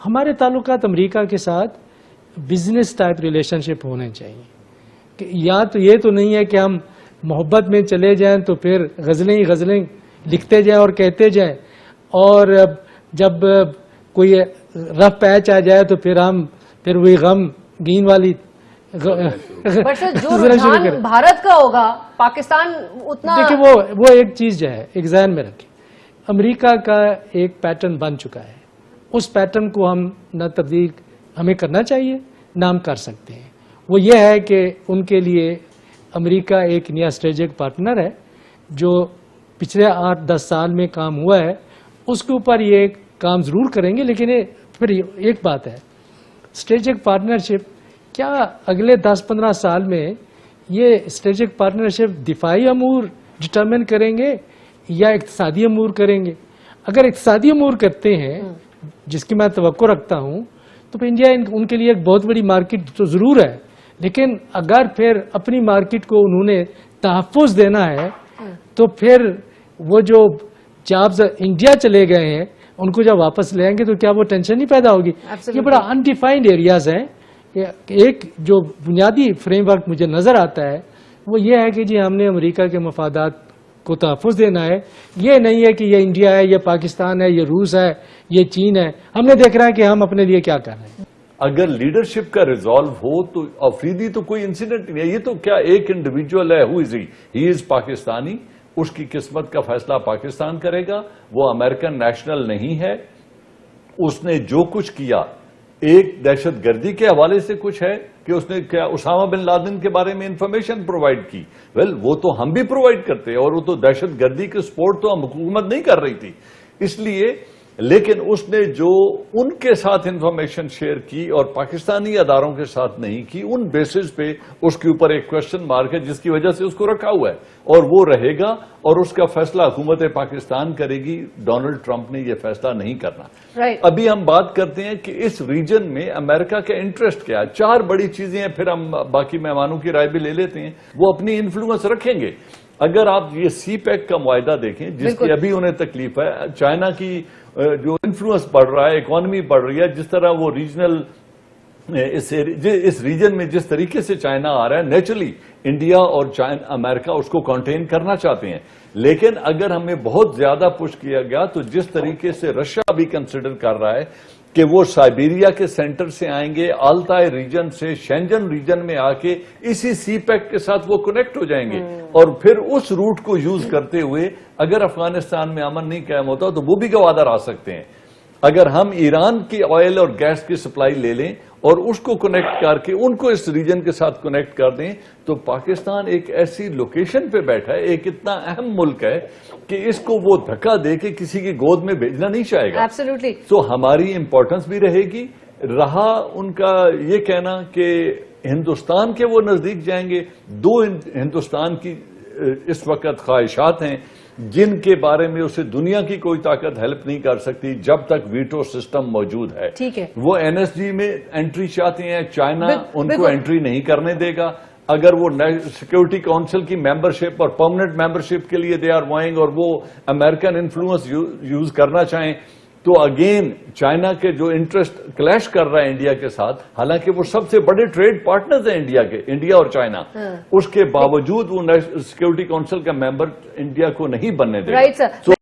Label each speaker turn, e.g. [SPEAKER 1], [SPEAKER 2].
[SPEAKER 1] ہمارے تعلقات امریکہ کے ساتھ بزنس ٹائپ ریلیشن شپ ہونے چاہیے. کہ یا تو یہ تو نہیں ہے کہ ہم محبت میں چلے جائیں تو پھر غزلیں ہی غزلیں لکھتے جائیں اور کہتے جائیں, اور جب کوئی رف پیچ آ جائے تو پھر وہی غم گین والی
[SPEAKER 2] جو رجحان بھارت کا ہوگا پاکستان اتنا.
[SPEAKER 1] دیکھیں وہ ایک چیز جو ہے ایک ذہن میں رکھیں, امریکہ کا ایک پیٹرن بن چکا ہے, اس پیٹرن کو ہم نہ تبدیل ہمیں کرنا چاہیے نہ ہم کر سکتے ہیں. وہ یہ ہے کہ ان کے لیے امریکہ ایک نیا اسٹریٹجک پارٹنر ہے جو پچھلے 8-10 سال میں کام ہوا ہے, اس کے اوپر یہ کام ضرور کریں گے. لیکن پھر ایک بات ہے, اسٹریٹجک پارٹنرشپ کیا اگلے 10-15 سال میں یہ اسٹریٹجک پارٹنرشپ دفاعی امور ڈٹرمن کریں گے یا اقتصادی امور کریں گے؟ اگر اقتصادی امور کرتے ہیں جس کی میں توقع رکھتا ہوں تو پھر انڈیا ان کے لیے ایک بہت بڑی مارکیٹ تو ضرور ہے, لیکن اگر پھر اپنی مارکیٹ کو انہوں نے تحفظ دینا ہے تو پھر وہ جو جابز انڈیا چلے گئے ہیں ان کو جب واپس لے آئیں گے تو کیا وہ ٹینشن نہیں پیدا ہوگی؟ یہ بڑا انڈیفائنڈ ایریاز ہیں. ایک جو بنیادی فریم ورک مجھے نظر آتا ہے وہ یہ ہے کہ جی ہم نے امریکہ کے مفادات کو تحفظ دینا ہے, یہ نہیں ہے کہ یہ انڈیا ہے, یہ پاکستان ہے, یہ روس ہے, یہ چین ہے. ہم نے دیکھ رہا ہے کہ ہم اپنے لیے کیا کر رہے ہیں.
[SPEAKER 3] اگر لیڈرشپ کا ریزالو ہو تو افریدی تو کوئی انسیڈنٹ نہیں ہے. یہ تو کیا ایک انڈیویجول ہے, ہو از ہی از پاکستانی, اس کی قسمت کا فیصلہ پاکستان کرے گا. وہ امریکن نیشنل نہیں ہے. اس نے جو کچھ کیا ایک دہشت گردی کے حوالے سے کچھ ہے کہ اس نے کیا اسامہ بن لادن کے بارے میں انفارمیشن پرووائڈ کی. وہ تو ہم بھی پرووائڈ کرتے ہیں, اور وہ تو دہشت گردی کی سپورٹ تو ہم حکومت نہیں کر رہی تھی. اس لیے لیکن اس نے جو ان کے ساتھ انفارمیشن شیئر کی اور پاکستانی اداروں کے ساتھ نہیں کی, ان بیسز پہ اس کے اوپر ایک کوشچن مارک ہے جس کی وجہ سے اس کو رکھا ہوا ہے, اور وہ رہے گا اور اس کا فیصلہ حکومت پاکستان کرے گی. ڈونلڈ ٹرمپ نے یہ فیصلہ نہیں کرنا. ابھی ہم بات کرتے ہیں کہ اس ریجن میں امریکہ کا انٹرسٹ کیا ہے. 4 بڑی چیزیں ہیں, پھر ہم باقی مہمانوں کی رائے بھی لے لیتے ہیں. وہ اپنی انفلوئنس رکھیں گے. اگر آپ یہ سی پیک کا معاہدہ دیکھیں جس کی ابھی انہیں تکلیف ہے, چائنا کی جو انفلوئنس بڑھ رہا ہے, اکانومی بڑھ رہی ہے, جس طرح وہ ریجنل اس ریجن میں جس طریقے سے چائنا آ رہا ہے, نیچرلی انڈیا اور امریکہ اس کو کنٹین کرنا چاہتے ہیں. لیکن اگر ہمیں بہت زیادہ پش کیا گیا تو جس طریقے سے رشیا بھی کنسیڈر کر رہا ہے کہ وہ سائبیریا کے سینٹر سے آئیں گے, آلتائی ریجن سے شینجن ریجن میں آ کے اسی سی پیک کے ساتھ وہ کنیکٹ ہو جائیں گے, اور پھر اس روٹ کو یوز کرتے ہوئے اگر افغانستان میں امن نہیں قائم ہوتا تو وہ بھی گوادر آ سکتے ہیں. اگر ہم ایران کی آئل اور گیس کی سپلائی لے لیں اور اس کو کنیکٹ کر کے ان کو اس ریجن کے ساتھ کنیکٹ کر دیں تو پاکستان ایک ایسی لوکیشن پہ بیٹھا ہے, ایک اتنا اہم ملک ہے کہ اس کو وہ دھکا دے کے کسی کی گود میں بھیجنا نہیں چاہے گا. تو ہماری امپورٹنس بھی رہے گی. رہا ان کا یہ کہنا کہ ہندوستان کے وہ نزدیک جائیں گے, 2 ہندوستان کی اس وقت خواہشات ہیں جن کے بارے میں اسے دنیا کی کوئی طاقت ہیلپ نہیں کر سکتی جب تک ویٹو سسٹم موجود ہے. وہ NSG میں انٹری چاہتے ہیں, چائنا ان کو انٹری نہیں کرنے دے گا. اگر وہ سیکورٹی کونسل کی ممبرشپ اور پرماننٹ ممبرشپ کے لیے دے آر وائنگ اور وہ امریکن انفلوئنس یوز کرنا چاہیں تو اگین چائنا کے جو انٹرسٹ کلیش کر رہا ہے انڈیا کے ساتھ, حالانکہ وہ سب سے بڑے ٹریڈ پارٹنرز ہیں انڈیا کے, انڈیا اور چائنا, اس کے باوجود وہ سیکورٹی کونسل کا ممبر انڈیا کو نہیں بننے دے گا.